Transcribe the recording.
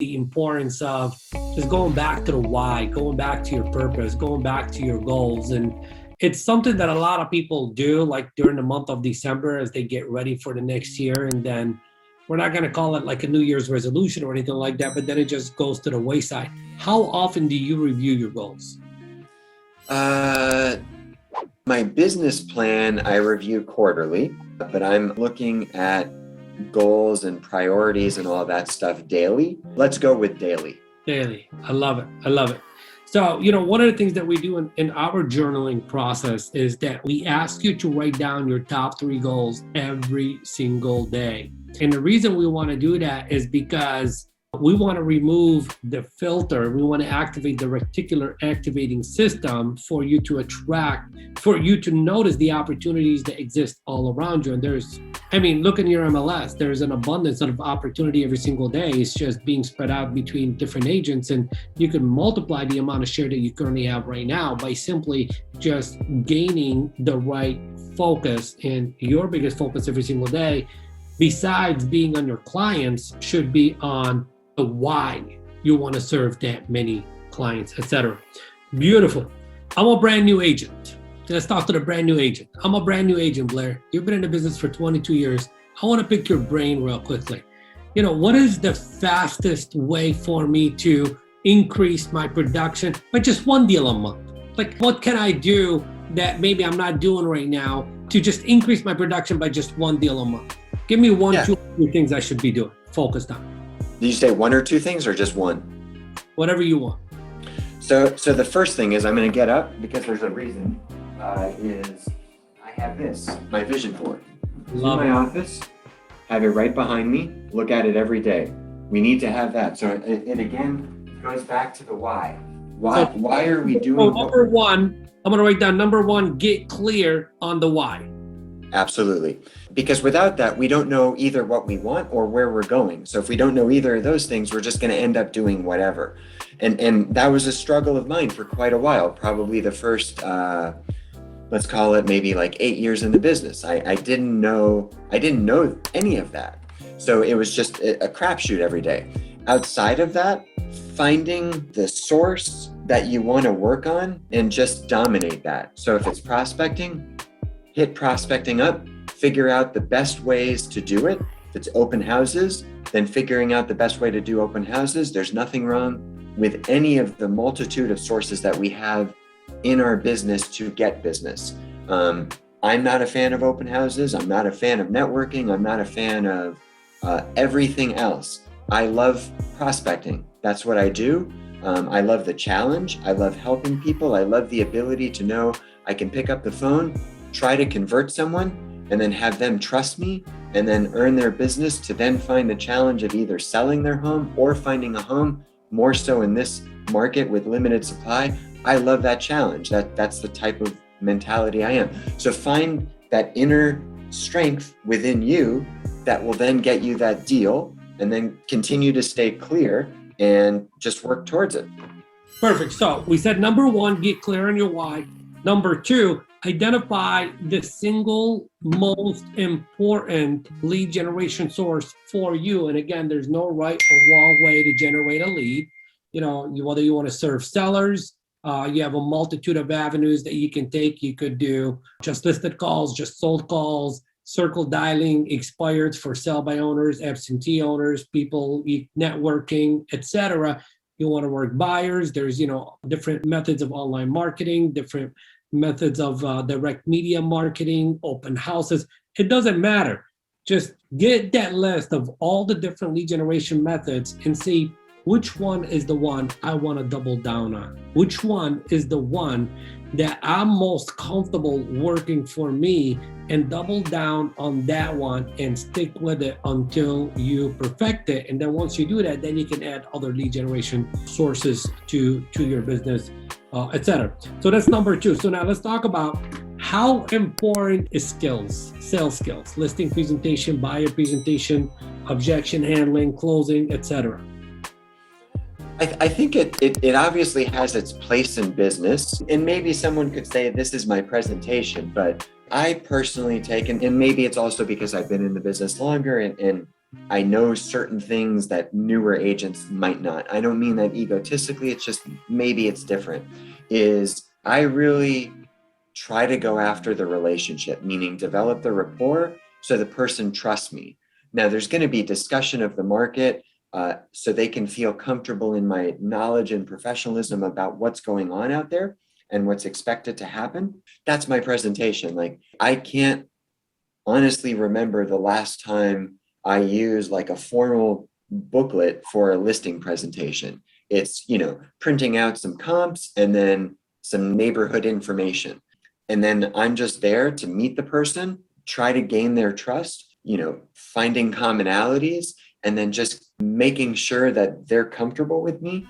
the importance of just going back to the why, going back to your purpose, going back to your goals. And it's something that a lot of people do, like during the month of December as they get ready for the next year. And then we're not going to call it like a New Year's resolution or anything like that, but then it just goes to the wayside. How often do you review your goals? My business plan, I review quarterly, but I'm looking at goals and priorities and all that stuff daily. Let's go with daily. Daily. I love it. I love it. So, one of the things that we do in our journaling process is that we ask you to write down your top 3 goals every single day. And the reason we want to do that is because we want to remove the filter. We want to activate the reticular activating system for you to attract, for you to notice the opportunities that exist all around you. And look in your MLS. There's an abundance of opportunity every single day. It's just being spread out between different agents. And you can multiply the amount of share that you currently have right now by simply just gaining the right focus. And your biggest focus every single day, besides being on your clients, should be on the why you want to serve that many clients, etc. Beautiful. I'm a brand new agent. Let's talk to the brand new agent. I'm a brand new agent, Blair. You've been in the business for 22 years. I want to pick your brain real quickly. What is the fastest way for me to increase my production by just 1 deal a month? Like, what can I do that maybe I'm not doing right now to just increase my production by just 1 deal a month? Give me 1, 2, 3 things I should be doing, focused on. Did you say 1 or 2 things or just 1? Whatever you want. So the first thing is I'm going to get up because there's a reason, is I have this, my vision board. Love in my office, have it right behind me, look at it every day. We need to have that. So it again goes back to the why. Why are we doing so number 1, I'm going to write down number 1, get clear on the why. Absolutely. Because without that, we don't know either what we want or where we're going. So if we don't know either of those things, we're just going to end up doing whatever. And that was a struggle of mine for quite a while, probably the first, let's call it maybe like 8 years in the business. I didn't know any of that. So it was just a crapshoot every day. Outside of that, finding the source that you want to work on and just dominate that. So if it's prospecting, hit prospecting up, figure out the best ways to do it. If it's open houses, then figuring out the best way to do open houses. There's nothing wrong with any of the multitude of sources that we have in our business to get business. I'm not a fan of open houses. I'm not a fan of networking. I'm not a fan of everything else. I love prospecting. That's what I do. I love the challenge. I love helping people. I love the ability to know I can pick up the phone, try to convert someone, and then have them trust me and then earn their business to then find the challenge of either selling their home or finding a home, more so in this market with limited supply. I love that challenge. That's the type of mentality I am. So find that inner strength within you that will then get you that deal, and then continue to stay clear and just work towards it. Perfect. So we said number 1, get clear on your why. Number 2, identify the single most important lead generation source for you. And again, there's no right or wrong way to generate a lead. Whether you want to serve sellers, you have a multitude of avenues that you can take. You could do just listed calls, just sold calls, circle dialing, expired for sell by owners, absentee owners, people networking, etc. You want to work buyers. There's, different methods of online marketing, different methods of direct media marketing, open houses. It doesn't matter. Just get that list of all the different lead generation methods and see which one is the one I want to double down on. Which one is the one that I'm most comfortable working for me, and double down on that one and stick with it until you perfect it. And then once you do that, then you can add other lead generation sources to your business, etc. So that's number 2. So now let's talk about how important is skills, sales skills, listing presentation, buyer presentation, objection handling, closing, etc. I think it obviously has its place in business, and maybe someone could say this is my presentation, but I personally take, and maybe it's also because I've been in the business longer and I know certain things that newer agents might not. I don't mean that egotistically, it's just maybe it's different. Is I really try to go after the relationship, meaning develop the rapport so the person trusts me. Now, there's going to be discussion of the market so they can feel comfortable in my knowledge and professionalism about what's going on out there and what's expected to happen. That's my presentation. Like, I can't honestly remember the last time I used like a formal booklet for a listing presentation. It's, printing out some comps and then some neighborhood information. And then I'm just there to meet the person, try to gain their trust, finding commonalities, and then just making sure that they're comfortable with me.